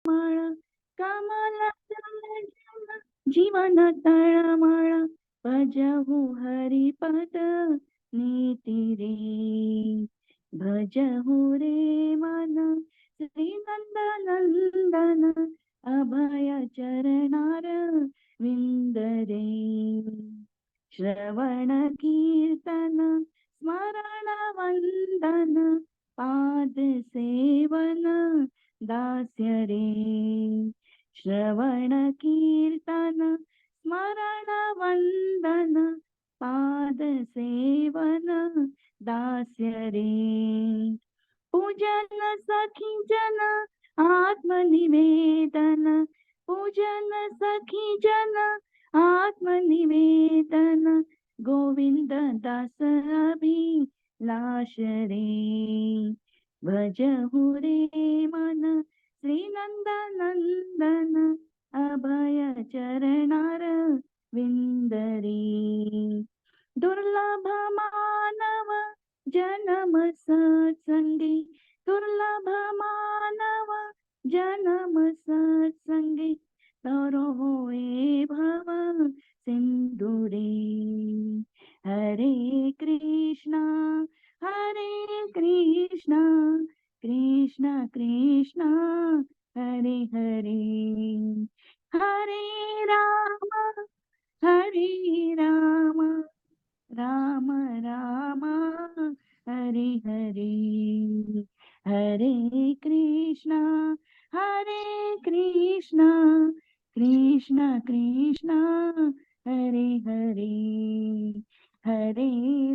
कमल जीवन तळमळ भजहु हरिपद नीति रे भजहु रे मन श्री नंदन अभय चरणार विंदरे श्रवण कीर्तन स्मरण वंदन पाद सेवन दास्य रे श्रवण कीर्तन स्मरण वंदन पाद सेवन दास्य रे पूजन सखी जन आत्मनिवेदन पूजन सखी जन आत्मनिवेदन गोविंद दास अभिलाष रे भजहु रे मन श्री नंदन अभय चरणार विंदरी दुर्लभ मानव जन्म सत्संगी दुर्लभ मानव जन्म सत्संगी तरो होए भव सिंधुरे हरे कृष्णा कृष्ण कृष्ण हरे हरे हरे राम राम राम हरे हरे हरे कृष्णा कृष्ण कृष्ण हरे हरे हरे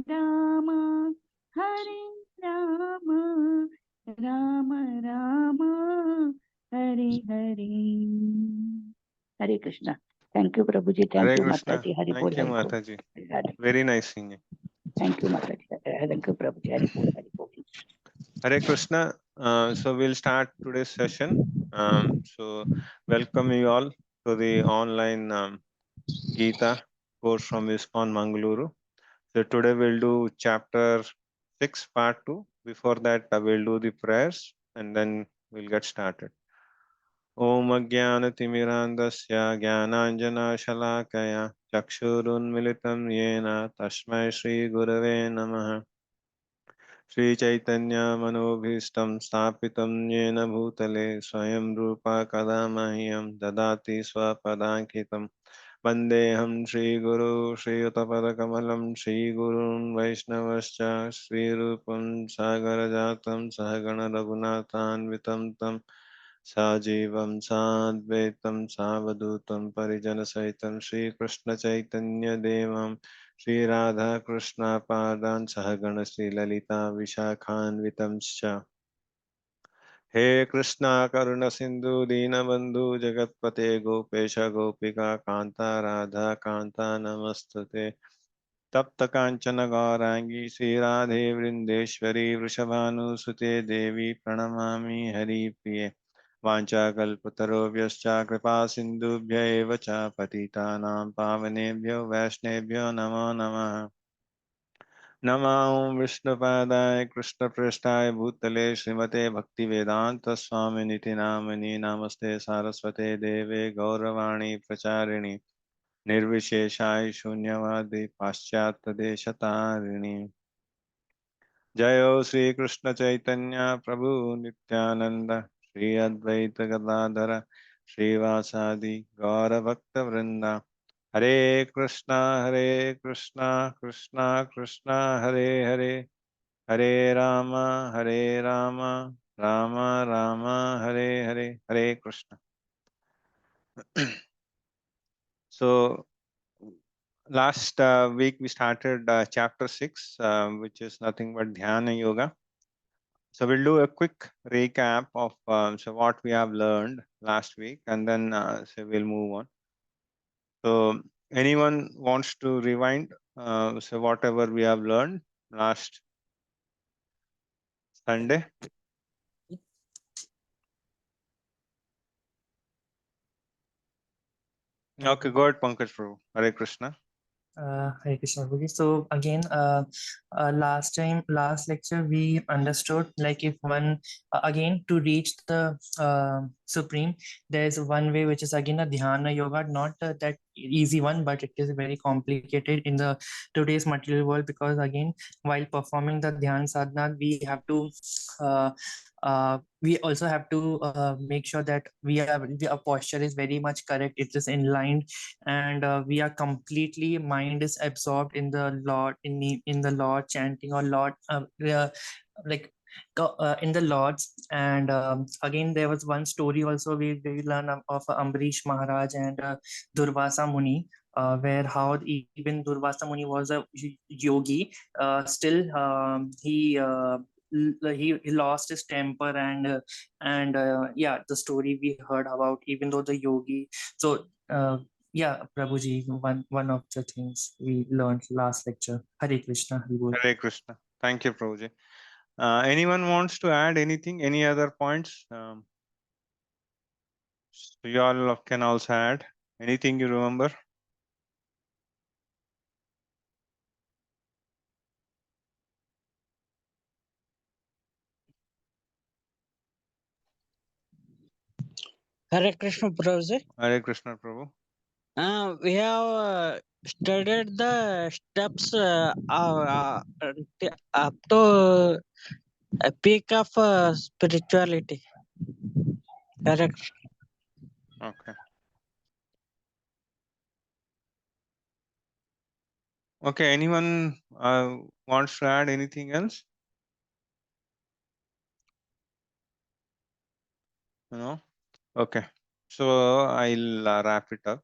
राम राम राम हरे हरे हरे कृष्णा थैंक यू प्रभु जी थैंक Hare यू माता Krishna. जी हरि बोल Thank you, Mataji. Very nice singing. Thank you माता जी थैंक यू प्रभु जी हरि बोल Hare Krishna. So we'll start today's session. So welcome you all to the online Gita course from ISKCON Mangalore. So today we'll do chapter 6 part 2. Before that we'll do the prayers and then we'll get started. Om Ajnanatimirandasya Jnananjanashalaakaya Chakshurunmilitam Yena Tasmai Shri Gurave Namaha Shri Chaitanya Manobhishtam Sthapitam Yena Bhutale Swayam Rupa Kadamahyam Dadati Swapadankitam Vandeham Shri Guru Shri Utapadakamalam Shri Gurun Vaishnavascha Shri Rupam Sagarajatam Sahagana Raghunathanvitam Tam Sajivam Sadvaitam Savadutam Parijanasahitam Shri Krishna Chaitanya Devam Shri Radha Krishna Padan Sahagana Shri Lalita Vishakhanvitamscha He Krishna Karuna Sindhu Dinabandhu Jagatpate Gopesha Gopika Kanta Radha Kanta Namastate Tapta Kanchana Gaurangi Sri Radhe Vrindeshwari Vrishabhanu Devi Pranamami Hari Priye वाञ्छाकल्पतरुभ्यश्च कृपा सिन्धुभ्य एव च पतितानां पावनेभ्यो वैष्णवेभ्यो नमो नमः नमो विष्णुपादाय कृष्णप्रेष्ठाय भूतले श्रीमते भक्तिवेदान्त स्वामिनिति नामिने नमस्ते सारस्वते देवे गौरवाणी प्रचारिणि निर्विशेषाय शून्यवादी पाश्चात्यदेशतारिणि जयो श्री कृष्ण चैतन्य प्रभु नित्यानंद श्री अद्वैत गदाधर श्रीवासादि गौरभक्त वृंदा हरे कृष्णा कृष्णा कृष्णा हरे हरे हरे राम राम राम हरे हरे हरे Krishna. So last week we started chapter 6 which is nothing but dhyana yoga. So we'll do a quick recap of so what we have learned last week, and then so we'll move on. So anyone wants to rewind so whatever we have learned last Sunday? Okay, go ahead, Pankaj Prabhu. Hare Krishna. Hare Krishna. Prabhuji. So again, last lecture, we understood like if one again to reach the supreme, there's one way which is again a dhyana yoga, not that easy one, but it is very complicated in the today's material world, because again, while performing the dhyan sadhana, we have to we also have to make sure that our posture is very much correct. It is in line, and we are completely mind is absorbed in the Lord, in the Lord chanting or Lord like in the Lords. And again, there was one story also we learn of Ambrish Maharaj and Durvasa Muni, where how even Durvasa Muni was a yogi, still he lost his temper, and yeah, the story we heard about, even though the yogi. So yeah, Prabhuji, one of the things we learned last lecture. Hare Krishna, Hare Bol. Hare Krishna. Thank you, Prabhuji. Anyone wants to add anything? Any other points? So you all can also add anything you remember. Hare Krishna Prabhuji. Hare Krishna, Prabhu. We have studied the steps up to a peak of spirituality. Hare Krishna. Okay. Okay. Anyone wants to add anything else? No. Okay. So I'll wrap it up.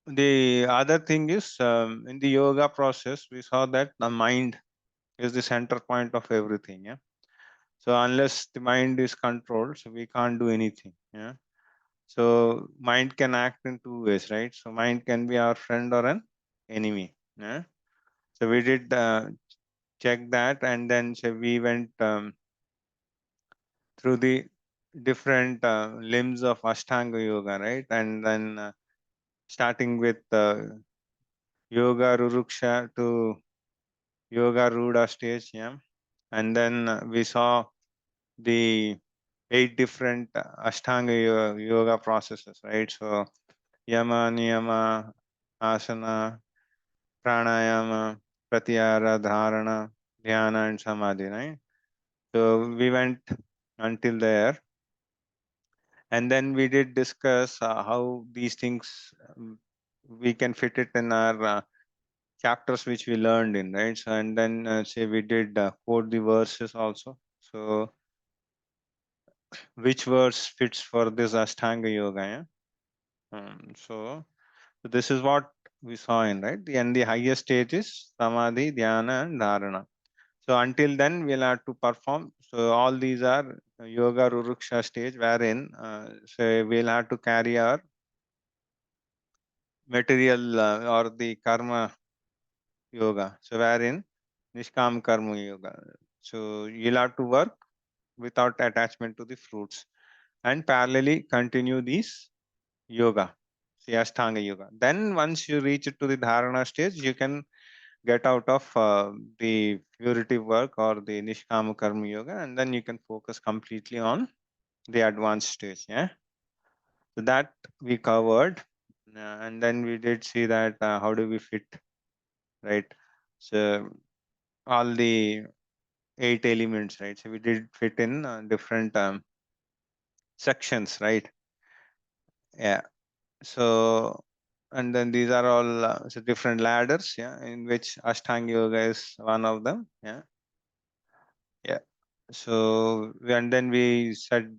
The other thing is in the yoga process, we saw that the mind is the center point of everything. Yeah. So unless the mind is controlled, so we can't do anything. Yeah. So mind can act in two ways, right? So mind can be our friend or an enemy. Yeah. So we did check that, and then so we went through the different limbs of Ashtanga yoga, right? And then starting with yoga ruruksha to yoga ruda stage, yeah. And then we saw the 8 different Ashtanga yoga processes, right? So yama, niyama, asana, pranayama, pratyahara, dharana, dhyana, and samadhi, right? So we went until there, and then we did discuss how these things we can fit it in our chapters which we learned in, right? So and then say we did quote the verses also. So which verse fits for this Ashtanga yoga? Yeah. So this is what we saw in, right? And the highest stage is samadhi, dhyana, and dharana. So until then, we'll have to perform. So all these are yoga ruruksha stage, wherein so we'll have to carry our material or the karma yoga. So wherein nishkam karma yoga. So you'll have to work without attachment to the fruits, and parallelly continue these yoga, the Ashtanga yoga. Then once you reach it to the dharana stage, you can get out of the purity work or the nishkama karma yoga, and then you can focus completely on the advanced stage. Yeah, so that we covered, and then we did see that how do we fit, right? So all the 8 elements, right? So we did fit in different sections, right? Yeah. So and then these are all so different ladders, yeah, in which Ashtanga yoga is one of them. Yeah. Yeah. So and then we said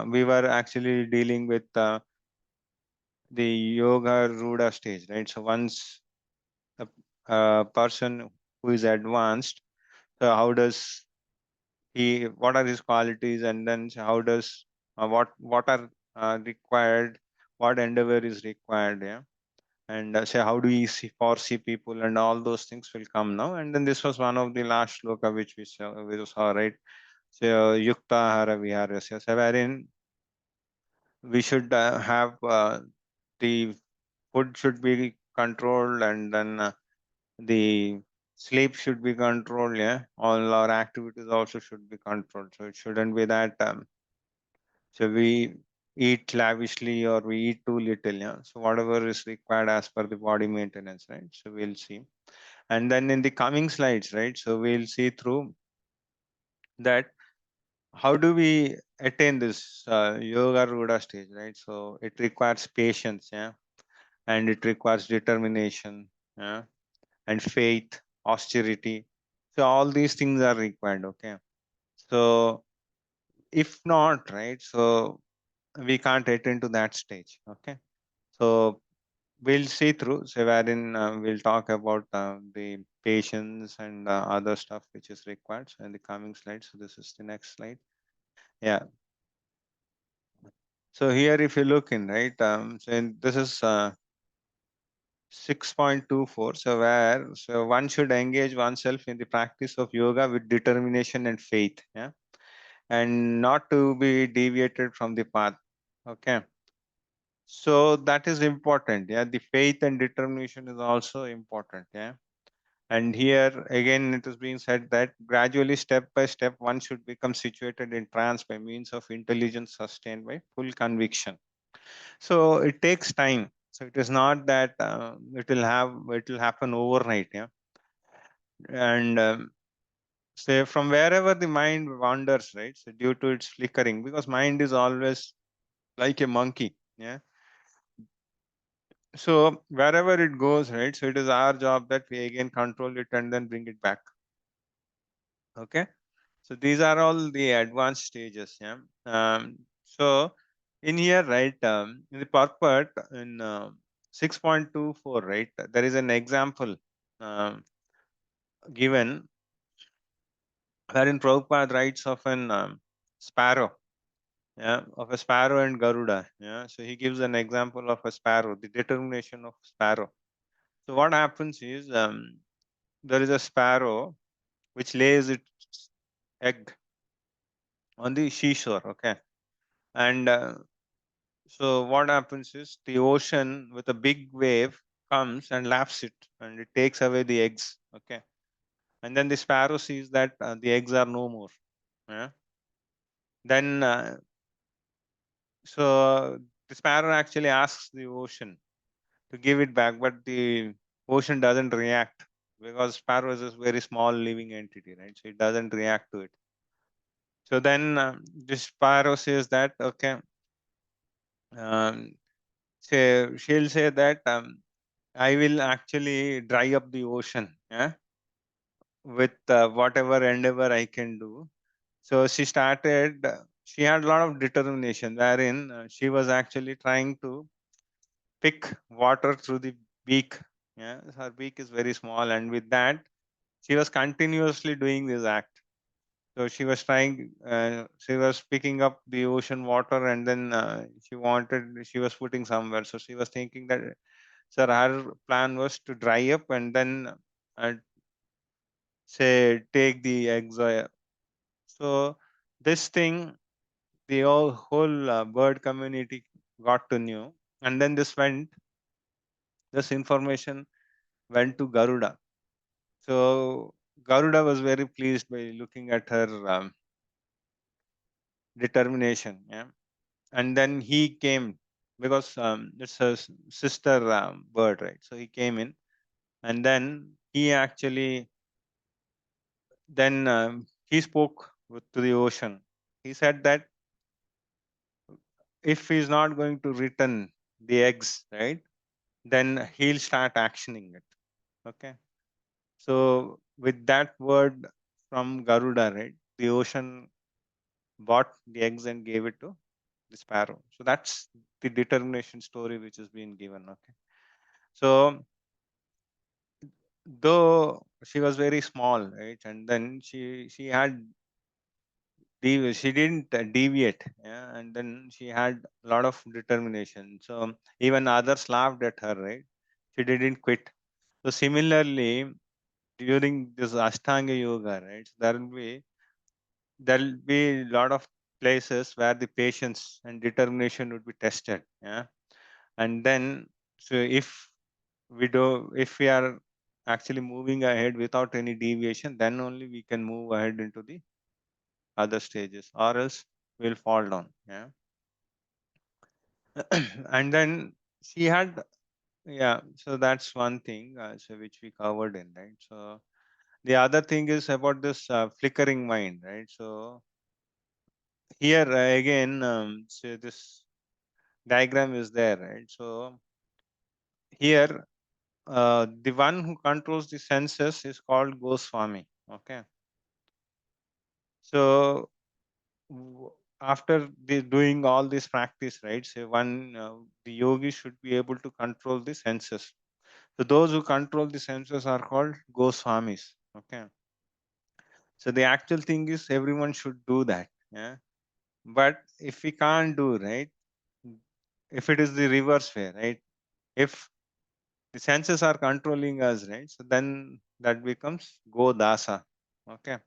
we were actually dealing with the yoga ruda stage, right? So once a person who is advanced, so how does he? What are his qualities, and then so how does what are required? What endeavor is required? Yeah. And say how do we foresee people, and all those things will come now. And then this was one of the last shloka which we saw, right? So yukta hara viharasya, so wherein we should have the food should be controlled, and then the sleep should be controlled. Yeah, all our activities also should be controlled. So it shouldn't be that so we eat lavishly or we eat too little. Yeah, so whatever is required as per the body maintenance, right? So we'll see, and then in the coming slides, right? So we'll see through that how do we attain this yoga ruda stage, right? So it requires patience, yeah, and it requires determination, yeah, and faith, austerity. So all these things are required. Okay, so if not, right, so we can't attain to that stage. Okay, so we'll see through, so wherein we'll talk about the patience and other stuff which is required. So in the coming slides, so this is the next slide. Yeah. So here, if you look in, right, this is 6.24. So where, so one should engage oneself in the practice of yoga with determination and faith, yeah, and not to be deviated from the path. Okay. So that is important. Yeah, the faith and determination is also important. Yeah. And here again, it is being said that gradually, step by step, one should become situated in trance by means of intelligence sustained by full conviction. So it takes time. So it is not that it will happen overnight. Yeah, and say from wherever the mind wanders, right? So due to its flickering, because mind is always like a monkey. Yeah. So wherever it goes, right? So it is our job that we again control it and then bring it back. Okay. So these are all the advanced stages. Yeah. So in here, right, in the purport in 6.24, right, there is an example um, given wherein Prabhupada writes of an sparrow, yeah, of a sparrow and Garuda. Yeah. So he gives an example of a sparrow, the determination of sparrow. So what happens is there is a sparrow which lays its egg on the seashore. Okay. And so what happens is the ocean with a big wave comes and laps it and it takes away the eggs. Okay. And then the sparrow sees that the eggs are no more. Yeah. Then so the sparrow actually asks the ocean to give it back, but the ocean doesn't react because sparrow is a very small living entity, right? So it doesn't react to it. So then the sparrow says that okay, um, she'll say that I will actually dry up the ocean, yeah, with whatever endeavor I can do. So she started. She had a lot of determination, wherein she was actually trying to pick water through the beak. Yeah, her beak is very small, and with that, she was continuously doing this act. So she was trying. She was picking up the ocean water, and then she was putting somewhere. So she was thinking that, sir, her plan was to dry up and then uh, say take the eggs. So this thing, the whole bird community got to know, and then this information went to Garuda. So Garuda was very pleased by looking at her determination. Yeah, and then he came because it's a sister bird, right? So he came in, and then he actually then he spoke to the ocean. He said that if he's not going to return the eggs, right, then he'll start actioning it. Okay. So with that word from Garuda, right, the ocean bought the eggs and gave it to the sparrow. So that's the determination story which is being given. Okay. So though she was very small, right, and then she had she didn't deviate, yeah, and then she had a lot of determination. So even others laughed at her, right? She didn't quit. So similarly, during this Ashtanga yoga, right, there'll be a lot of places where the patience and determination would be tested, yeah, and then so if if we are actually moving ahead without any deviation, then only we can move ahead into the other stages, or else we'll fall down. Yeah. And then she had, yeah, so that's one thing, so which we covered in, right? So the other thing is about this flickering mind, right? So here again, so this diagram is there, right? So here, the one who controls the senses is called Goswami. Okay. So after doing all this practice, right? So the yogi should be able to control the senses. So those who control the senses are called Goswamis. Okay. So the actual thing is everyone should do that. Yeah. But if we can't do, right? If it is the reverse way, right? If the senses are controlling us, right? So then that becomes Godasa. Okay.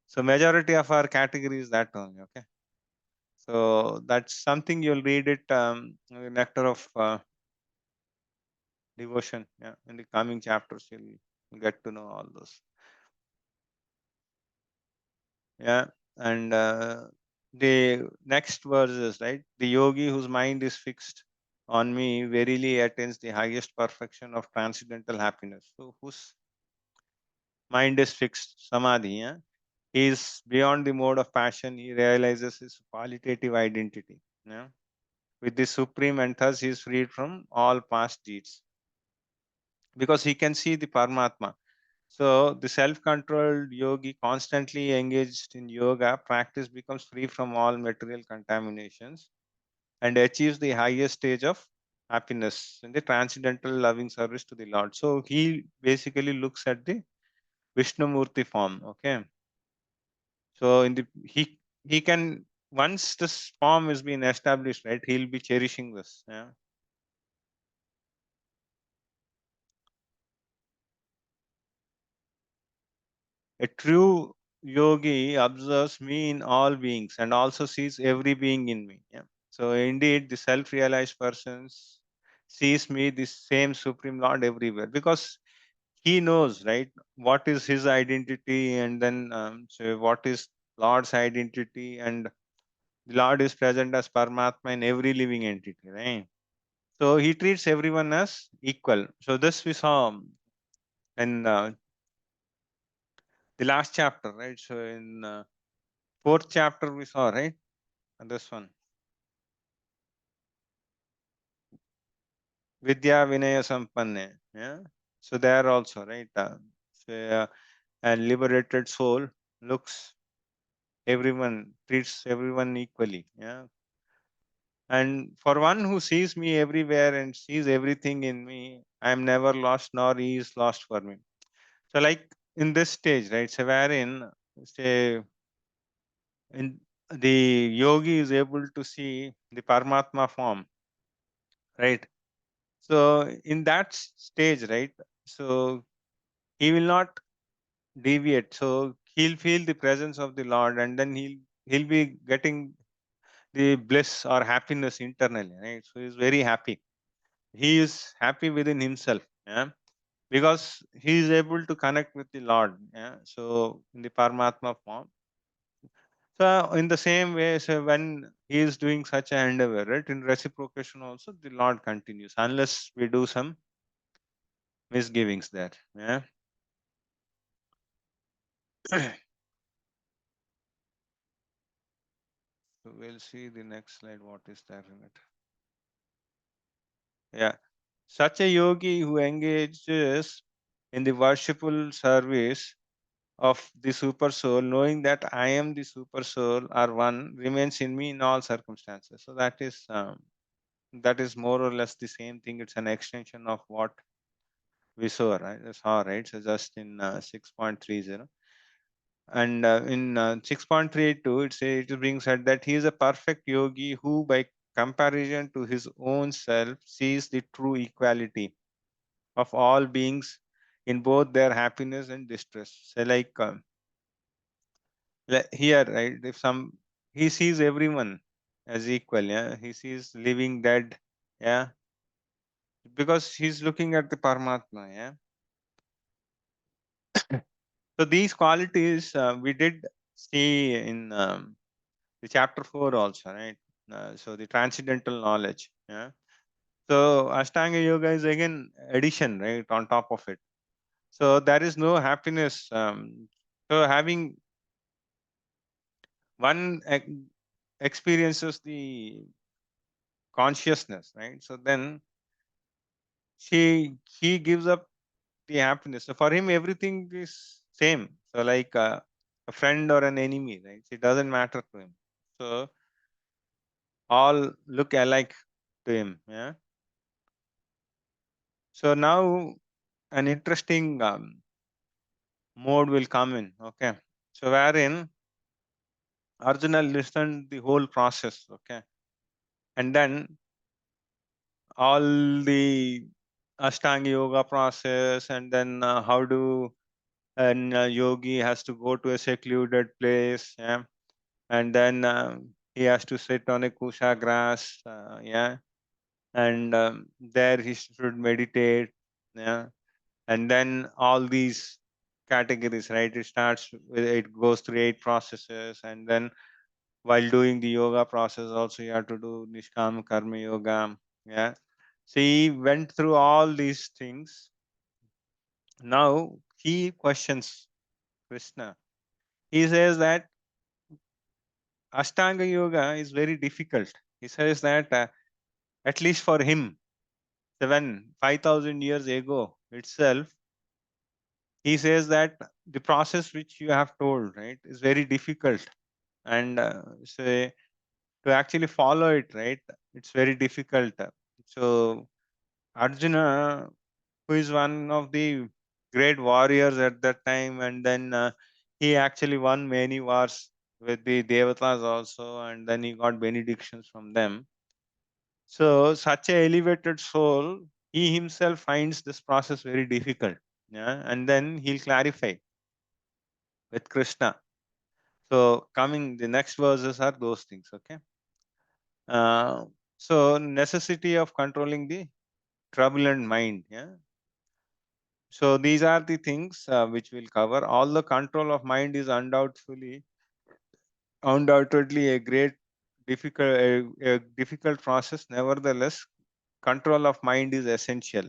So majority of our category is that only. Okay. So that's something you'll read it, Nectar of Devotion. Yeah. In the coming chapters, you'll get to know all those. Yeah. And the next verse is, right? The yogi whose mind is fixed on me verily attains the highest perfection of transcendental happiness. So whose mind is fixed, samadhi, yeah? He is beyond the mode of passion. He realizes his qualitative identity, yeah? With the supreme, and thus he is freed from all past deeds because he can see the Paramatma. So the self-controlled yogi, constantly engaged in yoga practice, becomes free from all material contaminations and achieves the highest stage of happiness in the transcendental loving service to the Lord. So he basically looks at the Vishnumurti form. Okay. So in the he can, once this form is being established, right, he'll be cherishing this. Yeah. A true yogi observes me in all beings and also sees every being in me. Yeah. So indeed, the self-realized person sees me, the same Supreme Lord, everywhere, because he knows, right, what is his identity, and then so what is Lord's identity, and the Lord is present as Paramatma in every living entity, right? So he treats everyone as equal. So this we saw in the last chapter, right? So in fourth chapter we saw, right? And this one, Vidya Vinaya Sampanne. Yeah. So there also, right? So, a liberated soul looks everyone, treats everyone equally. Yeah. And for one who sees me everywhere and sees everything in me, I am never lost, nor he is lost for me. So, like in this stage, right? So wherein, say, in the yogi is able to see the Paramatma form, right? So in that stage, right? So he will not deviate. So he'll feel the presence of the Lord, and then he'll be getting the bliss or happiness internally, right? So he's very happy. He is happy within himself, yeah, because he is able to connect with the Lord, yeah. So in the Paramatma form. So in the same way, so when he is doing such an endeavor, right, in reciprocation also, the Lord continues, unless we do some misgivings there. Yeah. So we'll see the next slide, what is there in it. Yeah. Such a yogi who engages in the worshipful service of the super soul, knowing that I am the super soul or one, remains in me in all circumstances. So that is more or less the same thing. It's an extension of what we saw, right? So just in 6.30. And in 6.32, it is being said that he is a perfect yogi who, by comparison to his own self, sees the true equality of all beings in both their happiness and distress. So, like here, right? If he sees everyone as equal, yeah. He sees living, dead, yeah, because he's looking at the Paramatma. Yeah. So these qualities we did see in the chapter 4 also, right? So the transcendental knowledge. Yeah. So Ashtanga Yoga is again addition, right, on top of it. So there is no happiness. So having one experiences the consciousness, right? So then he gives up the happiness. So for him, everything is same. So like a friend or an enemy, right? It doesn't matter to him. So all look alike to him. Yeah. So now an interesting mode will come in. Okay. So wherein Arjuna listened the whole process. Okay. And then all the Ashtanga yoga process, and then how do an yogi has to go to a secluded place. Yeah. And then he has to sit on a kusha grass. Yeah. And there he should meditate. Yeah. And then all these categories, right? It starts with, it goes through 8 processes, and then while doing the yoga process also you have to do nishkam karma yoga. Yeah. So he went through all these things. Now he questions Krishna. He says that Ashtanga yoga is very difficult. He says that at least for him, 5,000 years ago itself, he says that the process which you have told, right, is very difficult. And say to actually follow it, right, it's very difficult. So Arjuna, who is one of the great warriors at that time, and then he actually won many wars with the devatas also, and then he got benedictions from them. So such a elevated soul, he himself finds this process very difficult. Yeah, and then he'll clarify with Krishna. So coming the next verses are those things. Okay. So necessity of controlling the turbulent mind. Yeah. So these are the things which we'll cover. All the control of mind is undoubtedly a great a difficult process. Nevertheless, control of mind is essential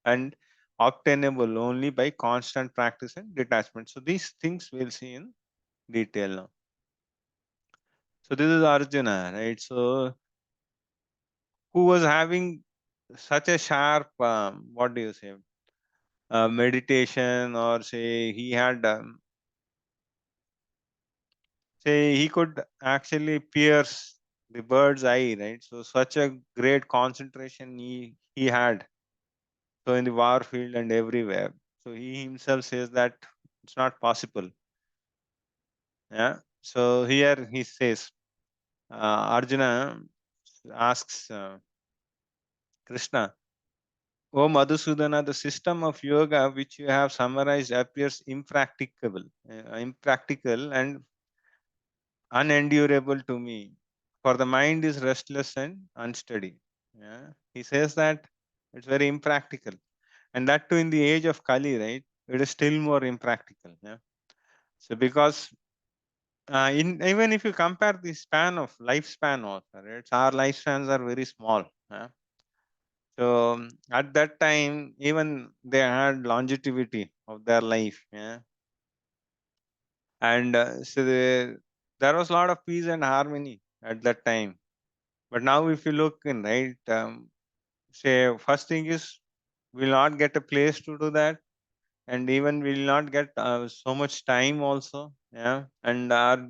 and obtainable only by constant practice and detachment. So these things we'll see in detail now. So this is Arjuna, right? So who was having such a sharp, what do you say, meditation, or say he had, say he could actually pierce the bird's eye, right? So such a great concentration he had. So in the war field and everywhere. So he himself says that it's not possible. Yeah. So here he says, Arjuna asks Krishna, O Madhusudana, the system of yoga which you have summarized appears impractical and unendurable to me, for the mind is restless and unsteady. Yeah. He says that it's very impractical, and that too in the age of Kali, right? It is still more impractical. Yeah. So because in even if you compare the span of lifespan also, right? Our lifespans are very small. Yeah. So at that time, even they had longevity of their life. Yeah. And there was a lot of peace and harmony at that time. But now, if you look in, right, say first thing is we'll not get a place to do that, and even we'll not get so much time also. Yeah. And our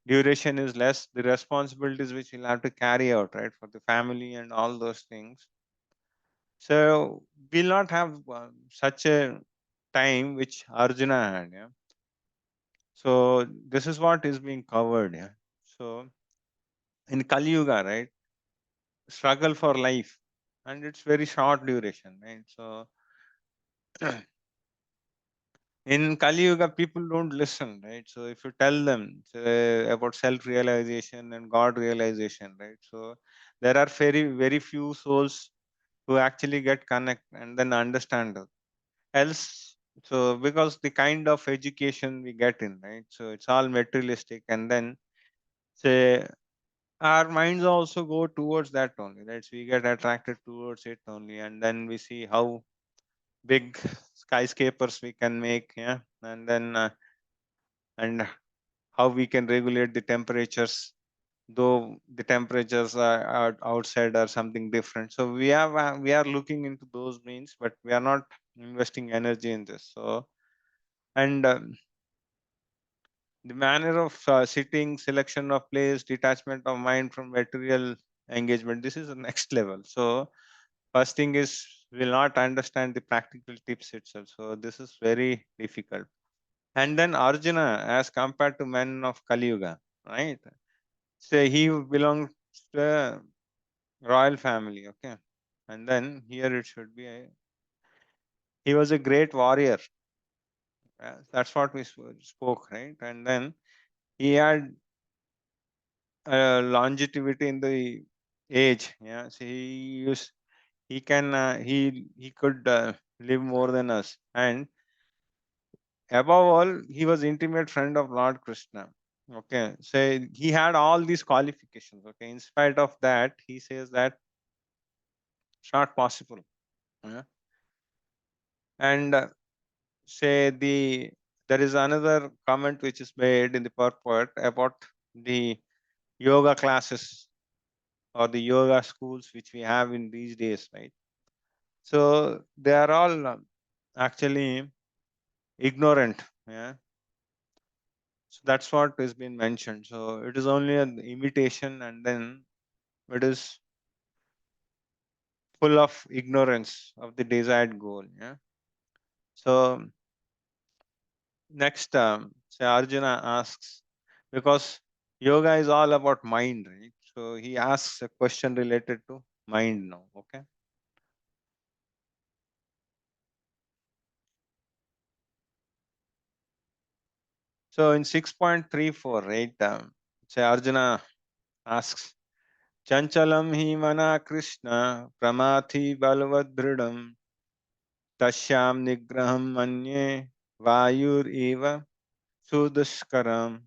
duration is less. The responsibilities which we'll have to carry out, right, for the family and all those things. So we'll not have such a time which Arjuna had. Yeah. So this is what is being covered. Yeah. So in Kali Yuga, right, struggle for life, and it's very short duration, right? So in Kali Yuga, people don't listen, right? So if you tell them say, about self-realization and God realization, right? So there are very, very few souls who actually get connect and then understand it. Else, so because the kind of education we get in, right? So it's all materialistic, and then say our minds also go towards that only, right? So we get attracted towards it only, and then we see how big skyscrapers we can make, yeah, and then and how we can regulate the temperatures, though the temperatures are outside are something different. So we are looking into those means, but we are not investing energy in this. So and the manner of sitting, selection of place, detachment of mind from material engagement, this is the next level. So first thing is will not understand the practical tips itself. So this is very difficult. And then Arjuna, as compared to men of Kali Yuga, right? So he belongs to a royal family, okay? And then here it should be he was a great warrior. That's what we spoke, right? And then he had longevity in the age. Yeah, so he can he could live more than us, and above all, he was intimate friend of Lord Krishna. Okay, so he had all these qualifications. Okay, in spite of that, he says that it's not possible. Yeah? And say there is another comment which is made in the purport about the yoga classes or the yoga schools which we have in these days, right? So they are all actually ignorant. Yeah. So that's what has been mentioned. So it is only an imitation, and then it is full of ignorance of the desired goal. Yeah. So next, say Arjuna asks, because yoga is all about mind, right? So he asks a question related to mind now. Okay. So in 6.34, right? Say Arjuna asks, Chanchalam hi mana Krishna pramathi balvadridam tashyam nigraham manye vayur eva suduskaram.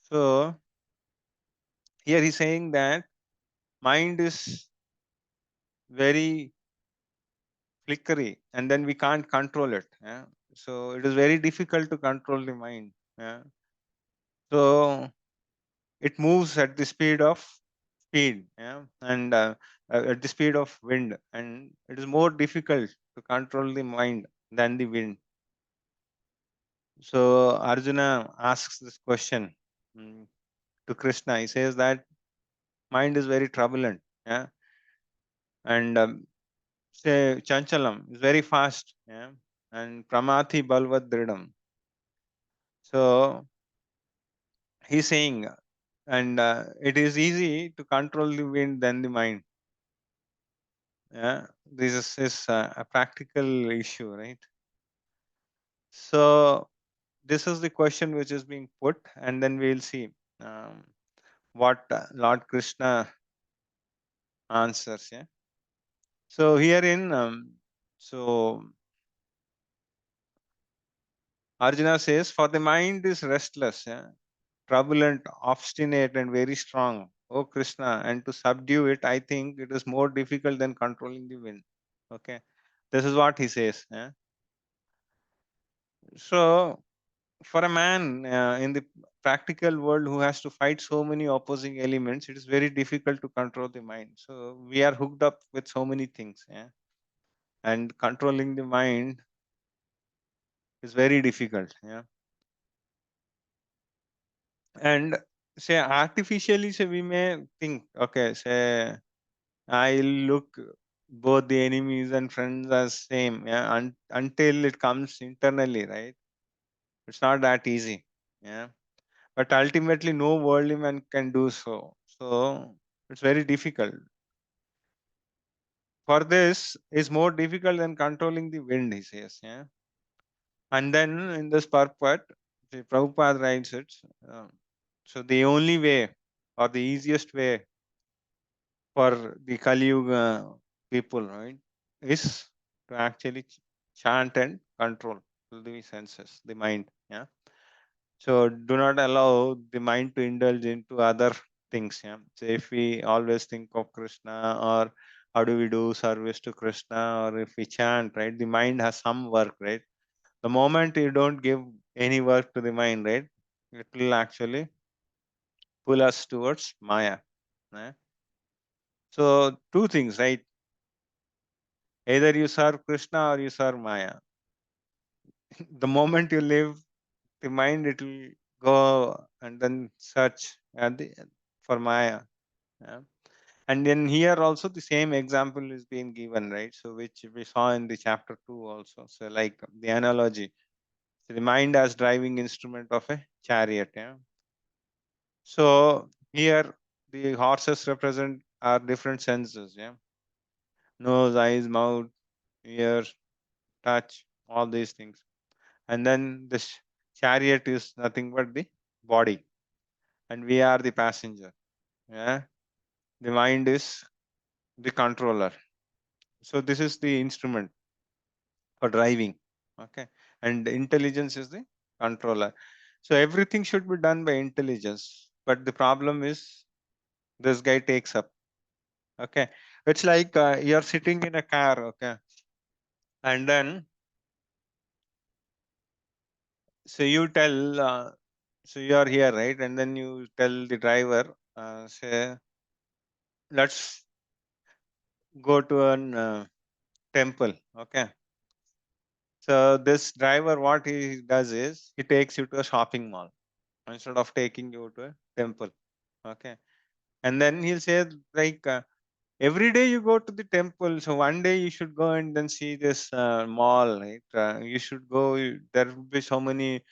So here he's saying that mind is very flickery, and then we can't control it. Yeah? So it is very difficult to control the mind. Yeah? So it moves at the speed, yeah, and at the speed of wind, and it is more difficult to control the mind than the wind. So Arjuna asks this question to Krishna. He says that mind is very turbulent, yeah, and say Chanchalam is very fast, yeah, and Pramati Balvad Dridam. So he's saying, and it is easy to control the wind than the mind. Yeah, this is a practical issue, right? So this is the question which is being put, and then we'll see what Lord Krishna answers. Yeah. So herein, so Arjuna says, for the mind is restless, yeah, turbulent, obstinate, and very strong. Oh Krishna, and to subdue it, I think it is more difficult than controlling the wind. Okay, this is what he says. Yeah? So for a man in the practical world who has to fight so many opposing elements, it is very difficult to control the mind. So we are hooked up with so many things, yeah? And controlling the mind is very difficult. Yeah, and say artificially, say we may think, okay, say I look both the enemies and friends as same, yeah, until it comes internally, right? It's not that easy, yeah. But ultimately, no worldly man can do so. So it's very difficult. For this is more difficult than controlling the wind, he says, yeah. And then in this purport, the Prabhupada writes it. So the only way or the easiest way for the Kali Yuga people, right, is to actually chant and control the senses, the mind. Yeah. So do not allow the mind to indulge into other things. Yeah. So if we always think of Krishna, or how do we do service to Krishna, or if we chant, right, the mind has some work, right? The moment you don't give any work to the mind, right, it will actually pull us towards Maya. Yeah. So two things, right? Either you serve Krishna or you serve Maya. The moment you leave the mind, it will go and then search at for Maya. Yeah. And then here also the same example is being given, right? So which we saw in the chapter 2 also. So like the analogy, so the mind as driving instrument of a chariot. Yeah. So here the horses represent our different senses. Yeah. Nose, eyes, mouth, ears, touch, all these things. And then this chariot is nothing but the body, and we are the passenger. Yeah. The mind is the controller. So this is the instrument for driving. Okay. And intelligence is the controller. So everything should be done by intelligence. But the problem is this guy takes up. Okay. It's like you're sitting in a car. Okay. And then, so you tell, so you are here, right? And then you tell the driver, say, let's go to an temple. Okay. So this driver, what he does is he takes you to a shopping mall instead of taking you to a temple. Okay. And then he'll say like every day you go to the temple, so one day you should go and then see this mall, right? You should go. There will be so many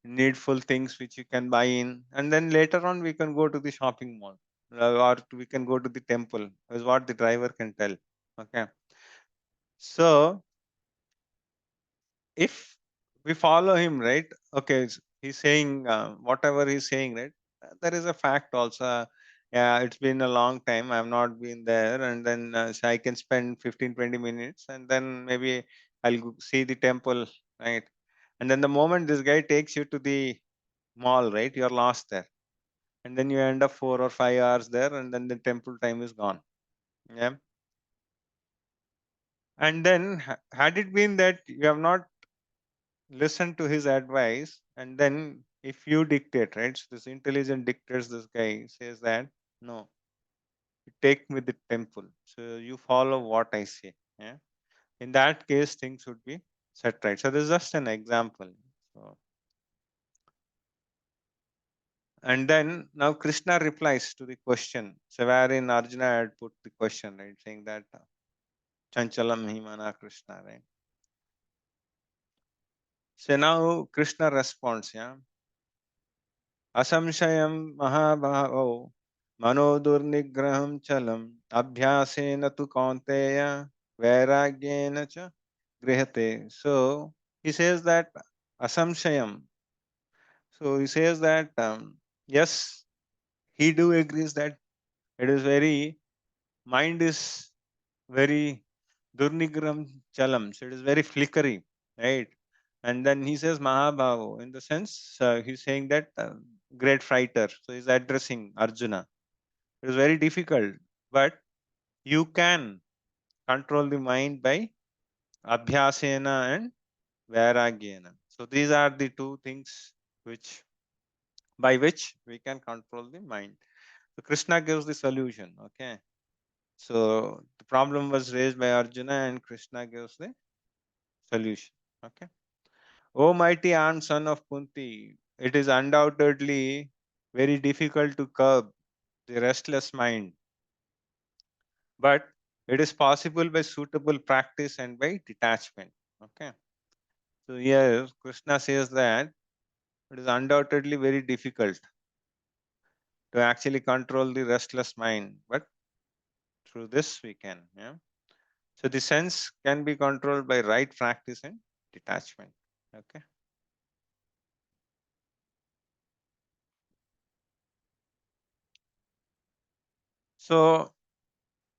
needful things which you can buy in, and then later on we can go to the shopping mall, or we can go to the temple. Is what the driver can tell. Okay. So if we follow him, right? Okay, he's saying whatever he's saying, right? There is a fact also. Yeah, it's been a long time. I've not been there, and then so I can spend 15-20 minutes, and then maybe I'll see the temple, right? And then the moment this guy takes you to the mall, right, you're lost there, and then you end up 4 or 5 hours there, and then the temple time is gone. Yeah. And then had it been that you have not listen to his advice, and then if you dictate, right, so this intelligent dictates, this guy says that no, you take me the temple, so you follow what I say. Yeah. In that case things would be set right. So this is just an example. So, and then now Krishna replies to the question, so wherein Arjuna had put the question, right, saying that chanchalam himana Krishna, right? So now Krishna responds, yeah, असंशयं महाभावो मनो दुर्निग्रहं चलम् अभ्यासेन तु कौन्तेय वैराग्येन च गृह्यते. So he says that asamshayam. So he says that yes, he do agrees that it is very, mind is very durnigram chalam. So it is very flickery, right? And then he says Mahabhavo, in the sense he's saying that great fighter. So he's addressing Arjuna. It is very difficult, but you can control the mind by abhyasena and vairagyena. So these are the two things which by which we can control the mind. So Krishna gives the solution. Okay. So the problem was raised by Arjuna, and Krishna gives the solution. Okay. O mighty armed son of Kunti, it is undoubtedly very difficult to curb the restless mind, but it is possible by suitable practice and by detachment. Okay. So here Krishna says that it is undoubtedly very difficult to actually control the restless mind, but through this we can. Yeah. So the sense can be controlled by right practice and detachment. Okay. So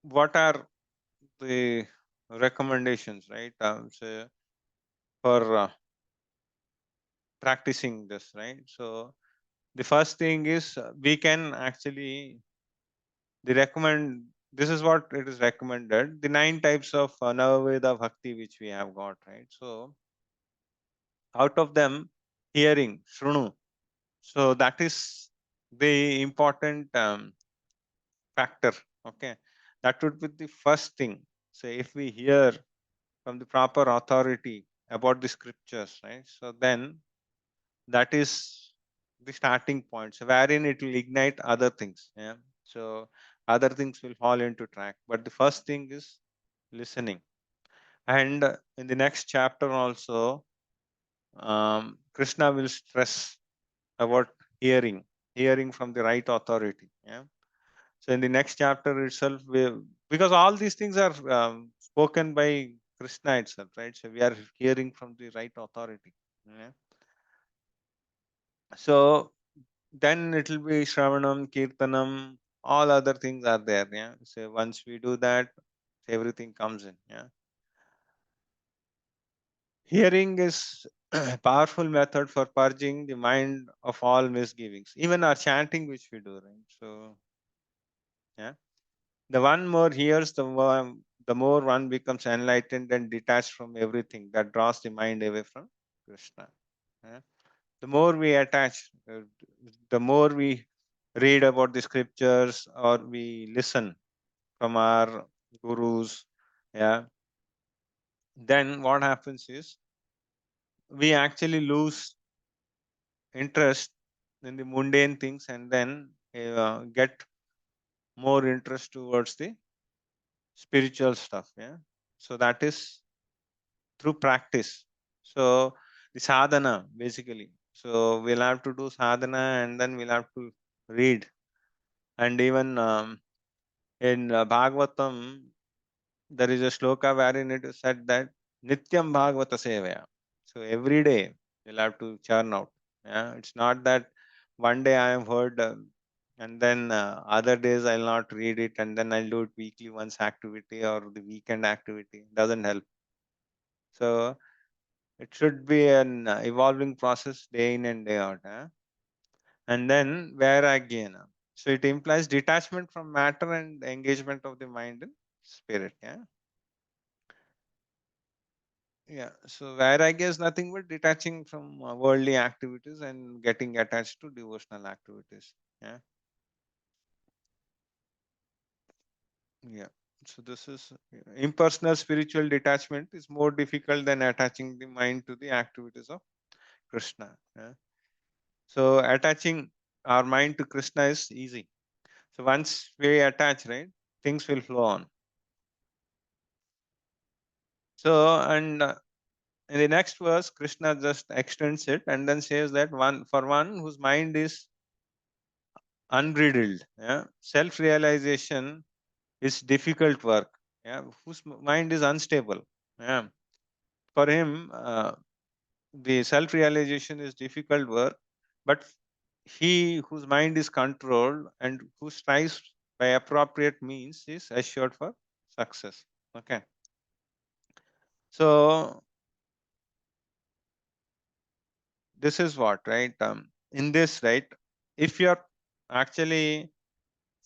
what are the recommendations, right? So for practicing this, right? So the first thing is we can actually this is what it is recommended, the 9 types of Navaveda Bhakti which we have got, right? So out of them, hearing, Shrunu. So that is the important factor. Okay, that would be the first thing. So if we hear from the proper authority about the scriptures, right? So then that is the starting point. So wherein it will ignite other things. Yeah. So other things will fall into track. But the first thing is listening. And in the next chapter also, Krishna will stress about hearing from the right authority. Yeah. So in the next chapter itself, because all these things are spoken by Krishna itself, right? So we are hearing from the right authority. Yeah. So then it will be Shravanam, Kirtanam, all other things are there. Yeah. So once we do that, everything comes in. Yeah. Hearing is a powerful method for purging the mind of all misgivings. Even our chanting, which we do, right? So, yeah, the one more hears, the more one becomes enlightened and detached from everything that draws the mind away from Krishna. Yeah. The more we attach, the more we read about the scriptures or we listen from our gurus. Yeah. Then what happens is we actually lose interest in the mundane things and then get more interest towards the spiritual stuff. Yeah. So that is through practice. So the sadhana basically. So we'll have to do sadhana and then we'll have to read. And even in Bhagavatam, there is a shloka wherein it is said that Nityam Bhagavata Sevaya. So every day you'll have to churn out. Yeah, it's not that one day I have heard and then other days I'll not read it and then I'll do it weekly once activity or the weekend activity. Doesn't help. So it should be an evolving process day in and day out. And then Vairagya. So it implies detachment from matter and engagement of the mind and spirit. Yeah. Yeah. So Vairagya is nothing but detaching from worldly activities and getting attached to devotional activities. Yeah. Yeah. So this is impersonal spiritual detachment is more difficult than attaching the mind to the activities of Krishna. Yeah. So attaching our mind to Krishna is easy. So once we attach, right, things will flow on. So and in the next verse, Krishna just extends it and then says that one whose mind is unbridled, yeah, self-realization is difficult work. Yeah, whose mind is unstable. Yeah, for him, the self-realization is difficult work, but he whose mind is controlled and who strives by appropriate means is assured for success. Okay, so this is what, right? In this, right, if you're actually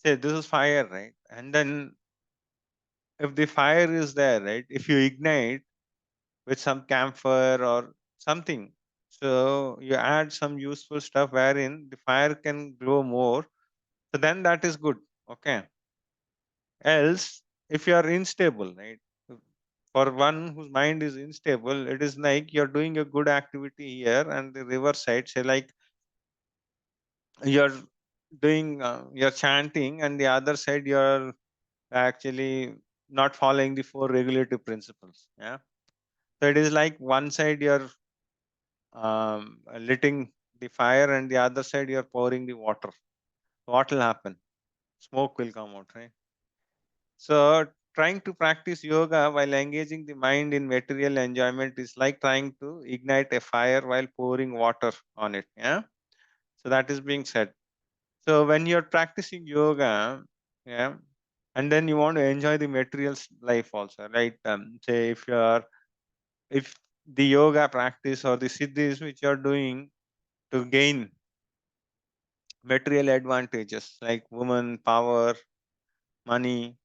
say this is fire, right, and then if the fire is there, right, if you ignite with some camphor or something, so you add some useful stuff wherein the fire can grow more, so then that is good. Okay, else if you are unstable, right, for one whose mind is unstable, it is like you're doing a good activity here and the reverse side, say like you're doing you're chanting and the other side you're actually not following the 4 regulative principles. Yeah, so it is like one side you're lighting the fire and the other side you're pouring the water. What will happen? Smoke will come out, right? So trying to practice yoga while engaging the mind in material enjoyment is like trying to ignite a fire while pouring water on it. Yeah, so that is being said. So when you're practicing yoga, yeah, and then you want to enjoy the material life also, right? Say if the yoga practice or the siddhis which you are doing to gain material advantages like woman, power, money,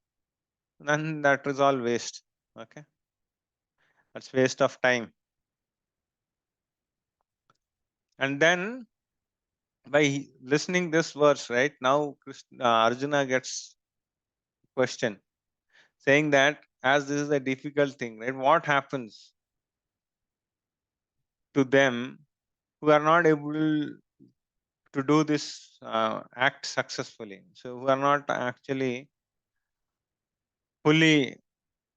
then that is all waste. Okay, that's waste of time. And then by listening this verse, right now, Arjuna gets question saying that as this is a difficult thing, right? What happens to them who are not able to do this act successfully? So who are not actually fully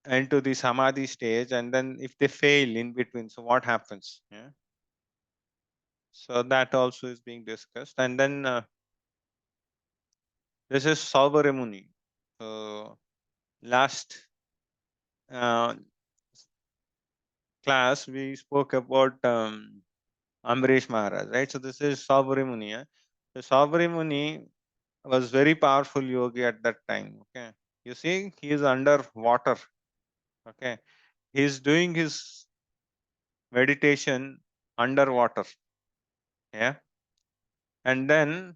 into the samadhi stage, and then if they fail in between, so what happens? Yeah. So that also is being discussed, and then this is Saubarya. So last uh, class we spoke about Amrish Maharaj, right? So this is Saubarya. Yeah? So Saubarya was very powerful yogi at that time. Okay, you see, he is under water. Okay, he is doing his meditation underwater. Yeah, and then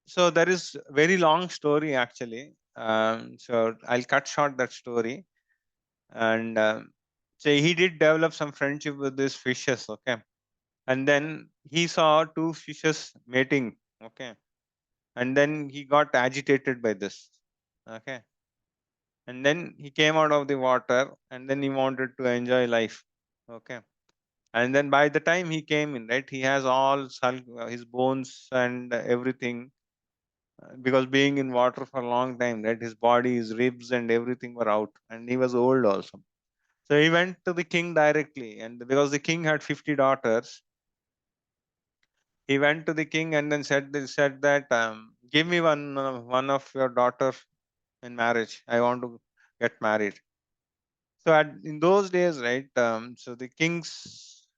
so there is very long story actually. So I'll cut short that story. And so he did develop some friendship with these fishes. Okay, and then he saw two fishes mating. Okay, and then he got agitated by this. Okay, and then he came out of the water, and then he wanted to enjoy life. Okay, and then by the time he came in, right, he has all his bones and everything, because being in water for a long time, right, his body, his ribs and everything were out, and he was old also. So he went to the king directly, and because the king had 50 daughters, he went to the king and then said that give me one of your daughter in marriage. I want to get married. So in those days, right, so the kings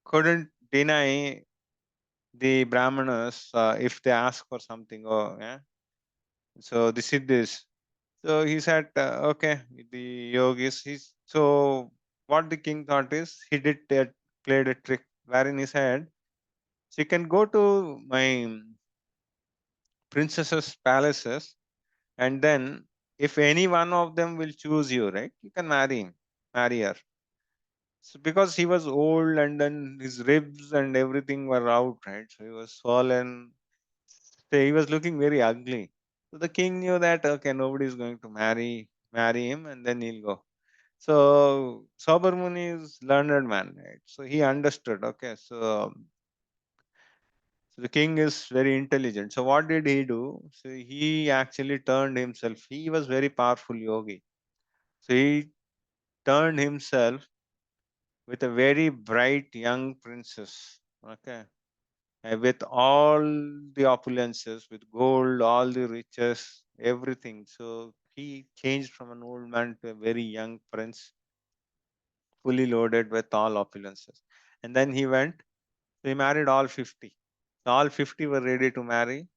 couldn't deny the brahmanas if they ask for something. Oh, yeah. So the siddhis. So he said, okay, the yogis. So what the king thought is he did played a trick wherein he said, so you can go to my princesses' palaces, and then if any one of them will choose you, right, you can marry her. So because he was old and then his ribs and everything were out, right? So he was swollen. So he was looking very ugly. So the king knew that okay, nobody is going to marry him, and then he'll go. So Sabarmuni is learned man, right? So he understood. Okay, so the king is very intelligent. So what did he do? So he actually turned himself. He was very powerful yogi. So he turned himself with a very bright young princess. Okay, with all the opulences, with gold, all the riches, everything. So he changed from an old man to a very young prince, fully loaded with all opulences. And then he went, so he married all 50. So all 50 were ready to marry.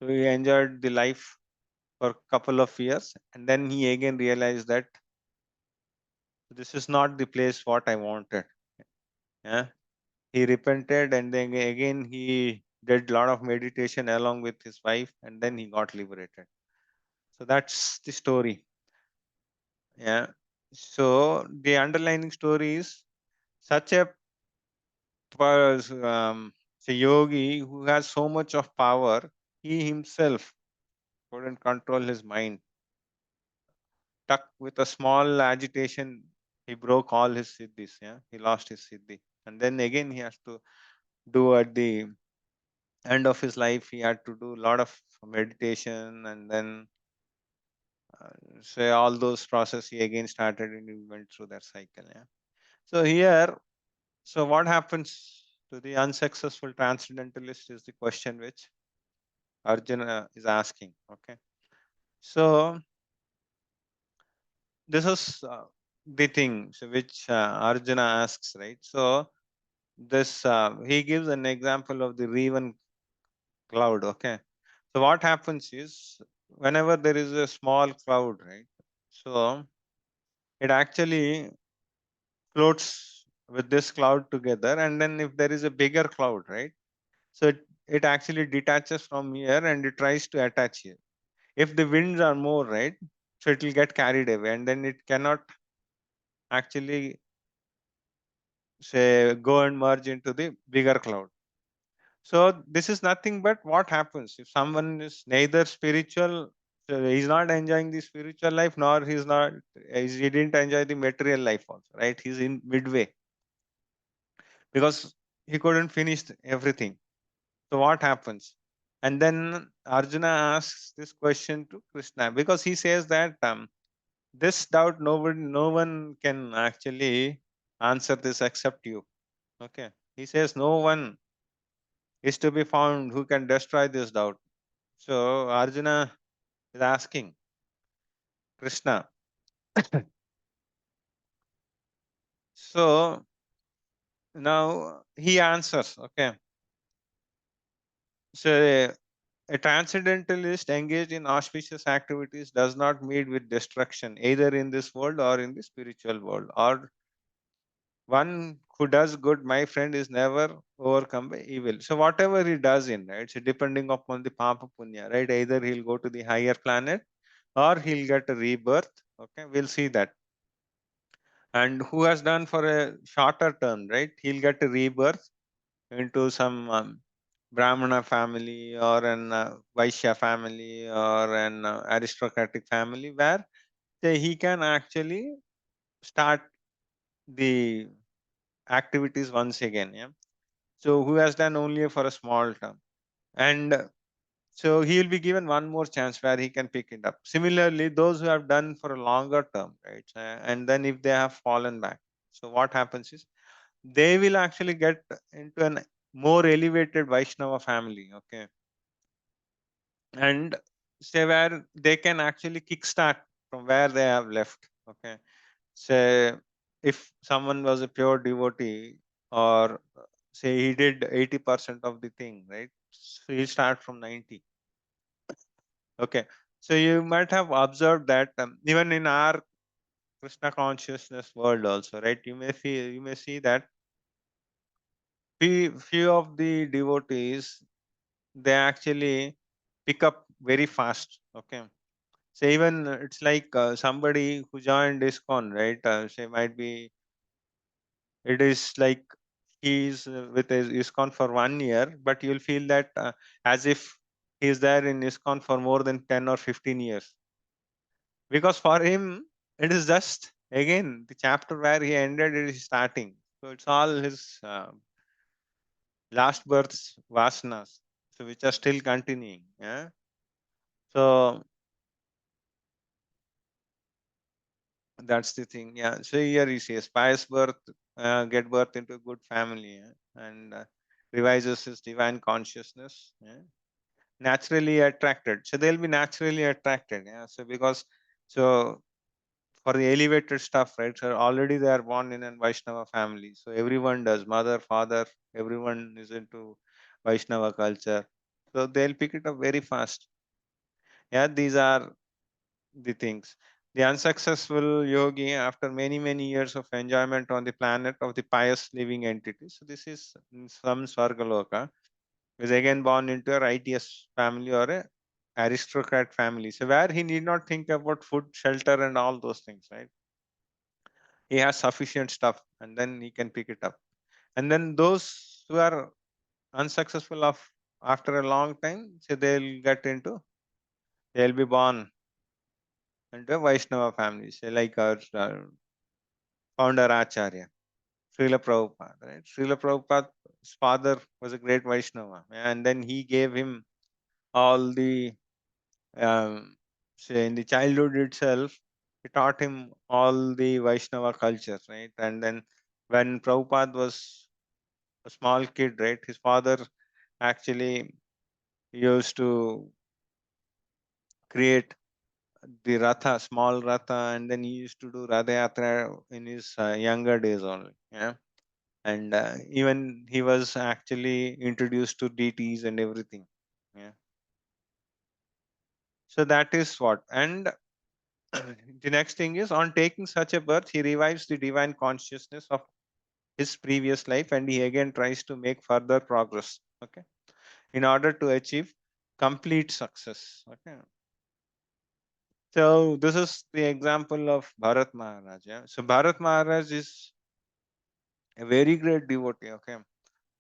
So he enjoyed the life for a couple of years. And then he again realized that this is not the place what I wanted. Yeah. He repented, and then again he did a lot of meditation along with his wife, and then he got liberated. So that's the story. Yeah. So the underlining story is such a say yogi who has so much of power, he himself couldn't control his mind. Stuck with a small agitation, he broke all his siddhis. Yeah, he lost his siddhi, and then again he has to do at the end of his life. He had to do a lot of meditation, and then say all those process he again started, and he went through that cycle. Yeah. So here, so what happens to the unsuccessful transcendentalist is the question which Arjuna is asking. Okay, so this is the thing so which Arjuna asks, right? So this he gives an example of the raven cloud. Okay, so what happens is whenever there is a small cloud, right? So it actually floats with this cloud together, and then if there is a bigger cloud, right? So it actually detaches from here and it tries to attach here. If the winds are more, right? So it will get carried away, and then it cannot actually say go and merge into the bigger cloud. So this is nothing but what happens if someone is neither spiritual, so he's not enjoying the spiritual life, nor he didn't enjoy the material life also, right? He's in midway because he couldn't finish everything. So what happens? And then Arjuna asks this question to Krishna because he says that this doubt no one can actually answer this except you. Okay. He says no one is to be found who can destroy this doubt. So Arjuna is asking Krishna. So now he answers. Okay. So a transcendentalist engaged in auspicious activities does not meet with destruction either in this world or in the spiritual world. Or one who does good, my friend, is never overcome by evil. So whatever he does in, right? So depending upon the papa punya, right? Either he'll go to the higher planet or he'll get a rebirth. Okay, we'll see that. And who has done for a shorter term, right? He'll get a rebirth into some Brahmana family or an Vaishya family or an aristocratic family where he can actually start the activities once again. Yeah. So who has done only for a small term. And so he will be given one more chance where he can pick it up. Similarly, those who have done for a longer term, right? And then if they have fallen back, so what happens is they will actually get into an more elevated Vaishnava family. Okay. And say where they can actually kickstart from where they have left. Okay. Say if someone was a pure devotee or say he did 80% of the thing, right? So he'll start from 90. Okay. So you might have observed that even in our Krishna consciousness world also, right? You may see that few of the devotees they actually pick up very fast. Okay. So even it's like somebody who joined ISKCON, right? Say might be it is like he's with his ISKCON for 1 year, but you'll feel that as if he's there in ISKCON for more than 10 or 15 years. Because for him, it is just again the chapter where he ended, it is starting. So it's all his last births vasanas, so which are still continuing. Yeah. So that's the thing. Yeah. So here he says, pious birth, get birth into a good family, yeah? And revises his divine consciousness. Yeah? Naturally attracted. So they'll be naturally attracted. Yeah. So because so for the elevated stuff, right? So already they are born in a Vaishnava family. So everyone does, mother, father, everyone is into Vaishnava culture. So they'll pick it up very fast. Yeah, these are the things. The unsuccessful yogi, after many, many years of enjoyment on the planet of the pious living entity. So this is in some Svargaloka, is again born into a righteous family or a aristocrat family. So where he need not think about food, shelter, and all those things, right? He has sufficient stuff and then he can pick it up. And then those who are unsuccessful of after a long time, so they'll be born into a Vaishnava family, say like our founder Acharya, Srila Prabhupada, right? Srila Prabhupada's father was a great Vaishnava, and then he gave him all the, say in the childhood itself, he taught him all the Vaishnava culture, right? And then when Prabhupada was a small kid, right, his father actually used to create the Ratha, small Ratha, and then he used to do Radha Yatra in his younger days only. Yeah. And even he was actually introduced to deities and everything. Yeah. So that is what. And the next thing is, on taking such a birth, he revives the divine consciousness of his previous life, and he again tries to make further progress, okay, in order to achieve complete success. Okay. So this is the example of Bharat Maharaj. Yeah? So Bharat Maharaj is a very great devotee. Okay.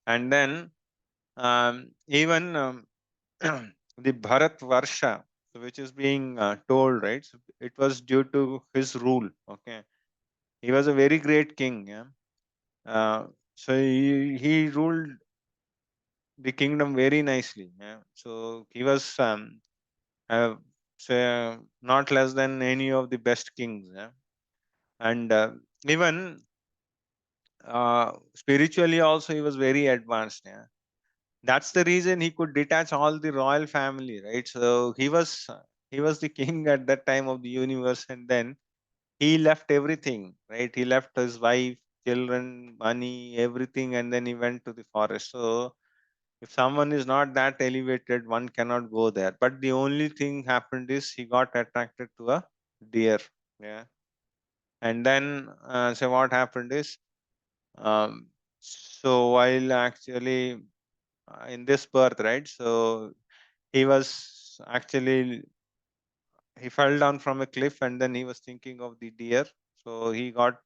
And then even the Bharat Varsha, so which is being told, right? So it was due to his rule. Okay. He was a very great king. Yeah. So he ruled the kingdom very nicely. Yeah. So he was say, not less than any of the best kings. Yeah. And even spiritually also he was very advanced. Yeah. That's the reason he could detach all the royal family, right? So he was the king at that time of the universe, and then he left everything, right? He left his wife, children, money, everything, and then he went to the forest. So if someone is not that elevated, one cannot go there. But the only thing happened is he got attracted to a deer. Yeah. And then so what happened is so while actually in this birth, right? So he was actually he fell down from a cliff, and then he was thinking of the deer. So he got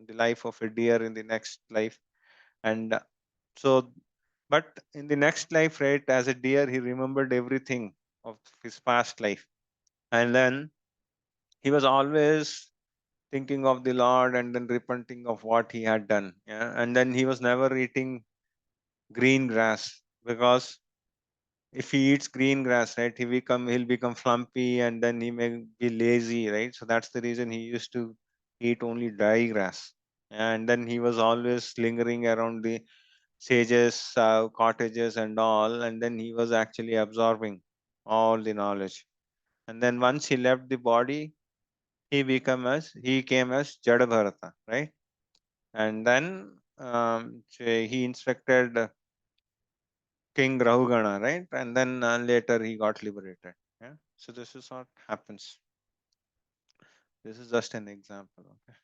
the life of a deer in the next life, and so but in the next life, right, as a deer, he remembered everything of his past life, and then he was always thinking of the Lord and then repenting of what he had done. Yeah, and then he was never eating green grass, because if he eats green grass, right, he'll become flumpy, and then he may be lazy, right? So that's the reason he used to eat only dry grass. And then he was always lingering around the sages, cottages, and all, and then he was actually absorbing all the knowledge. And then once he left the body, he came as Jadabharata, right? And then he instructed King Rahugana, right? And then later he got liberated. Yeah. So this is what happens. This is just an example. Okay.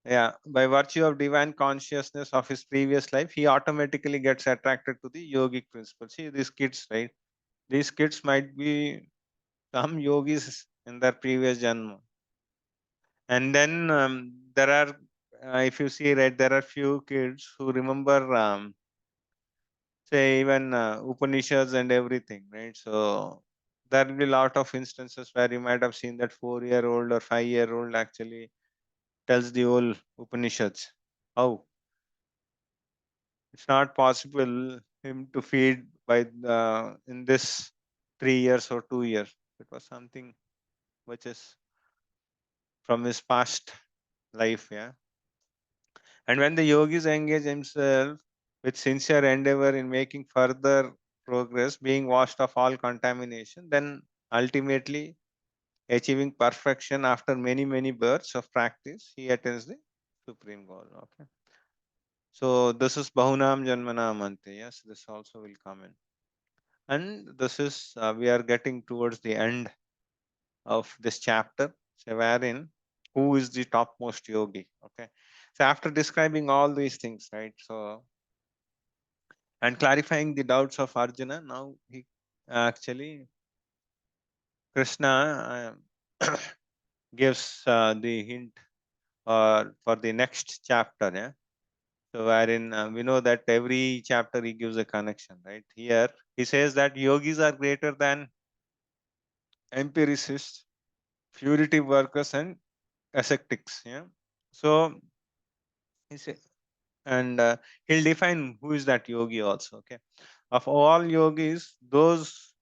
Yeah. By virtue of divine consciousness of his previous life, he automatically gets attracted to the yogic principle. See, these kids, right? These kids might be some yogis in their previous janma. And then there are, if you see, right, there are few kids who remember say even Upanishads and everything, right? So there will be a lot of instances where you might have seen that 4-year-old or 5-year-old actually tells the whole Upanishads. How it's not possible him to feed by in this 3 years or 2 years. It was something which is from his past life, yeah. And when the yogis engage himself with sincere endeavor in making further progress, being washed of all contamination, then ultimately achieving perfection after many, many births of practice, he attains the supreme goal. Okay. So this is Bahunam Janmanam Ante. Yes, this also will come in. And this is, we are getting towards the end of this chapter, so wherein who is the topmost yogi. Okay. So after describing all these things, right? So and clarifying the doubts of Arjuna, now he actually Krishna gives the hint for the next chapter. Yeah. So wherein we know that every chapter he gives a connection, right? Here he says that yogis are greater than empiricists, purity workers, and ascetics. Yeah. So he say, and he'll define who is that yogi also. Okay. Of all yogis, those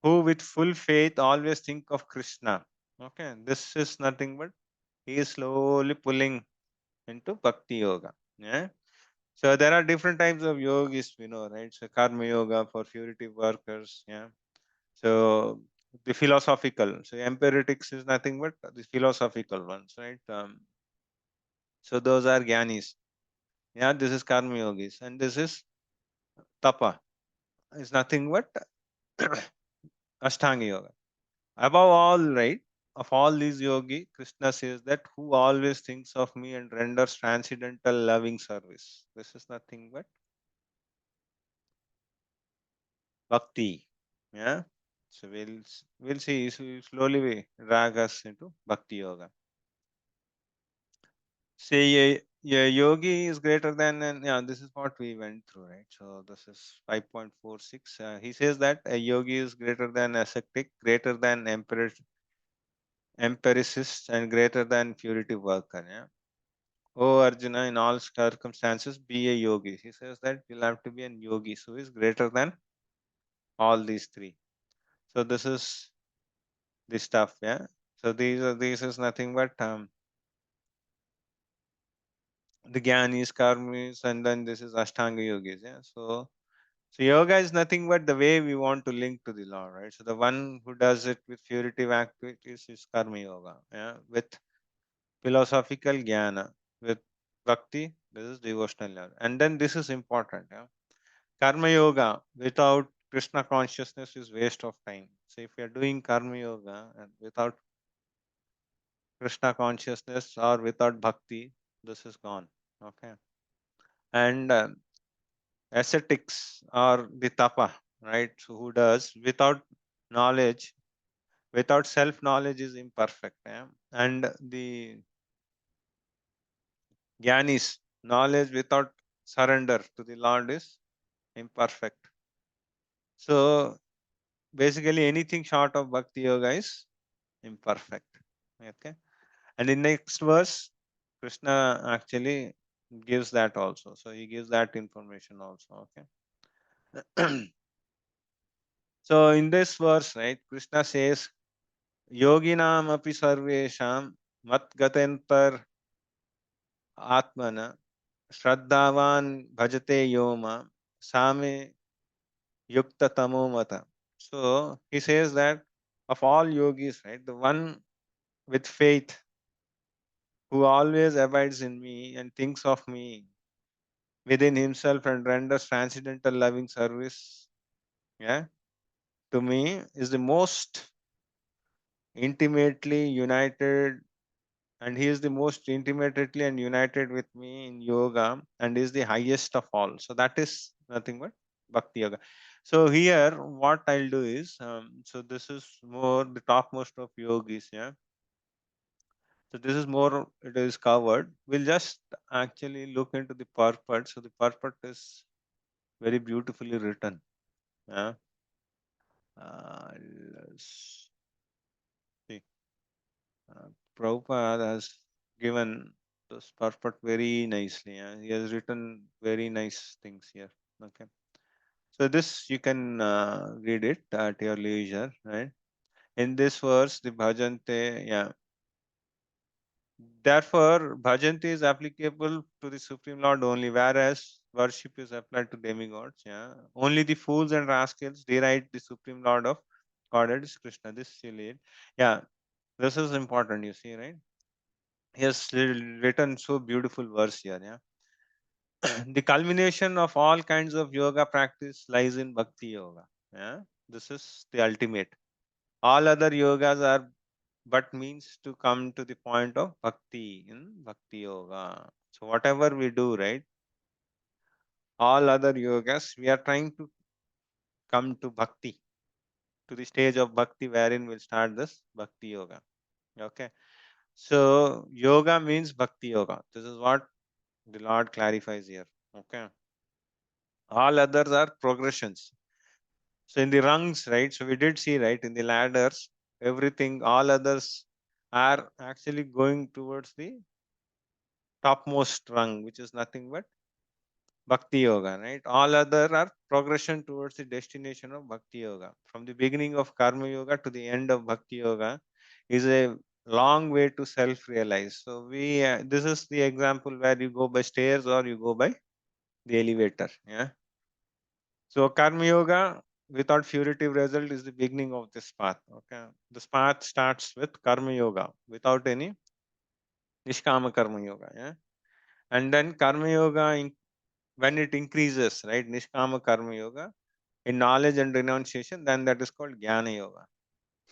who with full faith always think of Krishna. Okay, this is nothing but he is slowly pulling into Bhakti Yoga. Yeah. So there are different types of yogis, we know, right? So Karma Yoga for purity workers. Yeah. So the philosophical. So empiritics is nothing but the philosophical ones, right? So those are Gyanis. Yeah, this is Karma Yogis. And this is Tapa. It's nothing but Ashtanga Yoga. Above all, right, of all these yogi, Krishna says that who always thinks of me and renders transcendental loving service. This is nothing but bhakti. Yeah. So we'll see. So slowly we drag us into bhakti yoga. Say a yogi is greater than, and yeah, this is what we went through, right? So this is 5.46. He says that a yogi is greater than ascetic, greater than empiricist, and greater than purity worker. Yeah. Oh Arjuna, in all circumstances, be a yogi. He says that you'll have to be an yogi, so is greater than all these three. So this is the stuff, yeah. So these is nothing but the Gyanis, Karmis, and then this is Ashtanga yogis, yeah. So yoga is nothing but the way we want to link to the Lord, right? So the one who does it with puritative activities is Karma yoga, yeah. With philosophical jnana, with bhakti, this is devotional yoga. And then this is important, yeah. Karma yoga without Krishna consciousness is waste of time. So if you are doing karma yoga and without Krishna consciousness or without bhakti, this is gone. Okay. And ascetics or the tapa, right? So who does without knowledge, without self knowledge is imperfect. Yeah? And the jnanis, knowledge without surrender to the Lord is imperfect. So basically anything short of bhakti yoga is imperfect. Okay. And in next verse, Krishna actually gives that also. So he gives that information also. Okay. So in this verse, right, Krishna says, Yoginam api sarvesham matgatentar atmana shraddhavan bhajate yoma same yukta tamo mata. So he says that of all yogis, right, the one with faith who always abides in me and thinks of me within himself and renders transcendental loving service, yeah, to me is the most intimately united, and he is the most intimately and united with me in yoga and is the highest of all. So that is nothing but bhakti yoga. So here what I'll do is, so this is more the topmost of yogis, yeah. So this is more, it is covered. We'll just actually look into the purport. So the purport is very beautifully written. Yeah. Let's see. Prabhupada has given this purport very nicely. Yeah. He has written very nice things here. Okay. So this you can read it at your leisure, right? In this verse, the bhajante, yeah. Therefore, bhajanti is applicable to the Supreme Lord only, whereas worship is applied to demigods. Yeah, only the fools and rascals deride the Supreme Lord of Godhead is Krishna. This you read. Yeah, this is important. You see, right? He has written so beautiful verse here. Yeah, the culmination of all kinds of yoga practice lies in bhakti yoga. Yeah, this is the ultimate. All other yogas are but means to come to the point of bhakti in bhakti yoga. So whatever we do, right, all other yogas, we are trying to come to bhakti, to the stage of bhakti wherein we'll start this bhakti yoga. Okay. So yoga means bhakti yoga. This is what the Lord clarifies here. Okay. All others are progressions. So in the rungs, right? So we did see, right, in the ladders, everything, all others are actually going towards the topmost rung, which is nothing but Bhakti Yoga, right? All other are progression towards the destination of Bhakti Yoga. From the beginning of Karma Yoga to the end of Bhakti Yoga is a long way to self-realize. So this is the example where you go by stairs or you go by the elevator. Yeah. So Karma Yoga without figurative result is the beginning of this path. Okay. This path starts with Karma Yoga without any Nishkama Karma Yoga. Yeah. And then Karma Yoga when it increases, right, Nishkama Karma Yoga, in knowledge and renunciation, then that is called Jnana Yoga.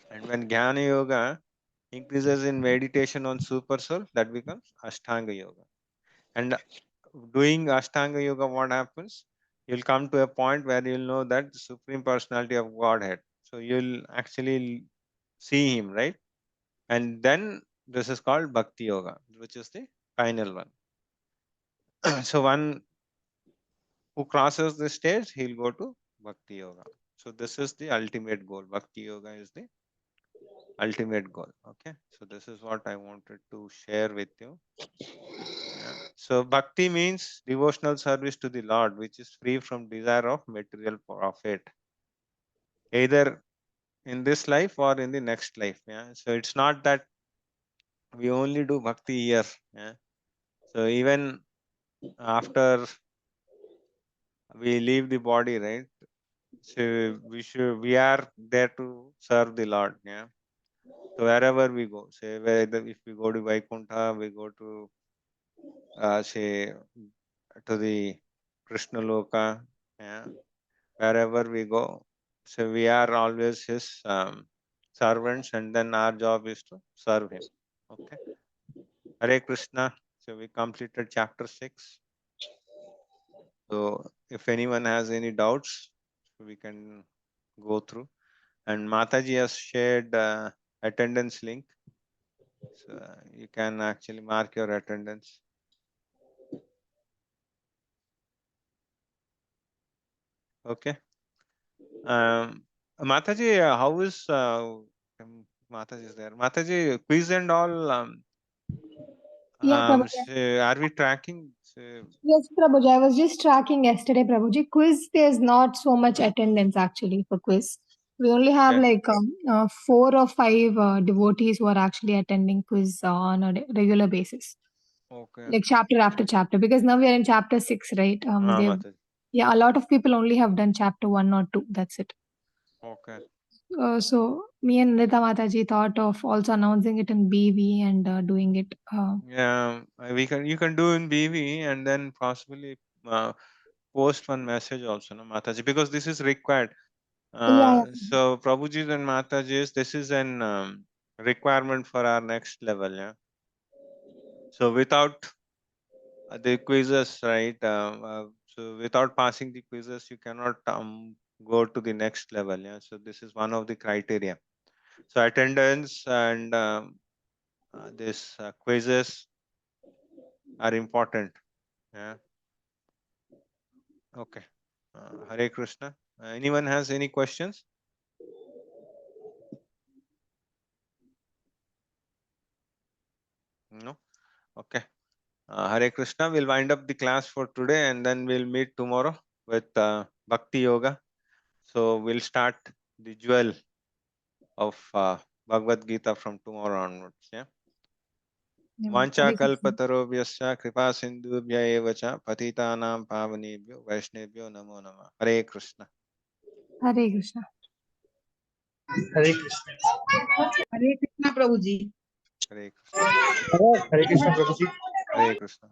And when Jnana Yoga increases in meditation on Super Soul, that becomes Ashtanga Yoga. And doing Ashtanga Yoga, what happens? You'll come to a point where you'll know that the Supreme Personality of Godhead. So you'll actually see Him, right? And then this is called Bhakti Yoga, which is the final one. So one who crosses this stage, he'll go to Bhakti Yoga. So this is the ultimate goal. Bhakti Yoga is the ultimate goal. Okay. So this is what I wanted to share with you. Yeah. So Bhakti means devotional service to the Lord, which is free from desire of material profit, either in this life or in the next life. Yeah. So it's not that we only do Bhakti here. Yeah. So even after we leave the body, right? So we are there to serve the Lord. Yeah. So wherever we go, say whether if we go to Vaikuntha, we go to say to the Krishna Loka, yeah, wherever we go. So we are always his servants, and then our job is to serve him. Okay. Hare Krishna. So we completed chapter 6. So if anyone has any doubts, we can go through. And Mataji has shared attendance link. So you can actually mark your attendance. Okay. Mataji, how is Mataji is there? Mataji, quiz and all. Yeah, Prabhuji. So are we tracking? So, Yes, Prabhuji. I was just tracking yesterday, Prabhuji. Quiz, there's not so much attendance actually for quiz. We only have okay. like 4 or 5 devotees who are actually attending quiz on a regular basis, Okay. like chapter after chapter. Because now we are in chapter 6, right? Mataji. Yeah, a lot of people only have done chapter 1 or 2. That's it. Okay. So me and Nita Mataji thought of also announcing it in BV and doing it. Yeah, you can do in BV and then possibly post one message also, no, Mataji, because this is required. Yeah. So Prabhuji and Mataji, this is an requirement for our next level. Yeah. So without the quizzes, right? So without passing the quizzes, you cannot go to the next level. Yeah. So this is one of the criteria. So attendance and this quizzes are important. Yeah. Okay. Hare Krishna. Anyone has any questions? No. Okay. Hare Krishna. We'll wind up the class for today and then we'll meet tomorrow with Bhakti Yoga. So we'll start the jewel of Bhagavad Gita from tomorrow onwards. Yeah. Vancha kalpatarobhyasya kripa sindhubhya eva cha patitanam pavanebhyo vaishnebhyo namo namah. Hare Krishna. Hare Krishna. Hare Krishna. Hare Krishna, Prabhuji. Hare Krishna. Hare Krishna, Prabhuji. Hare Krishna.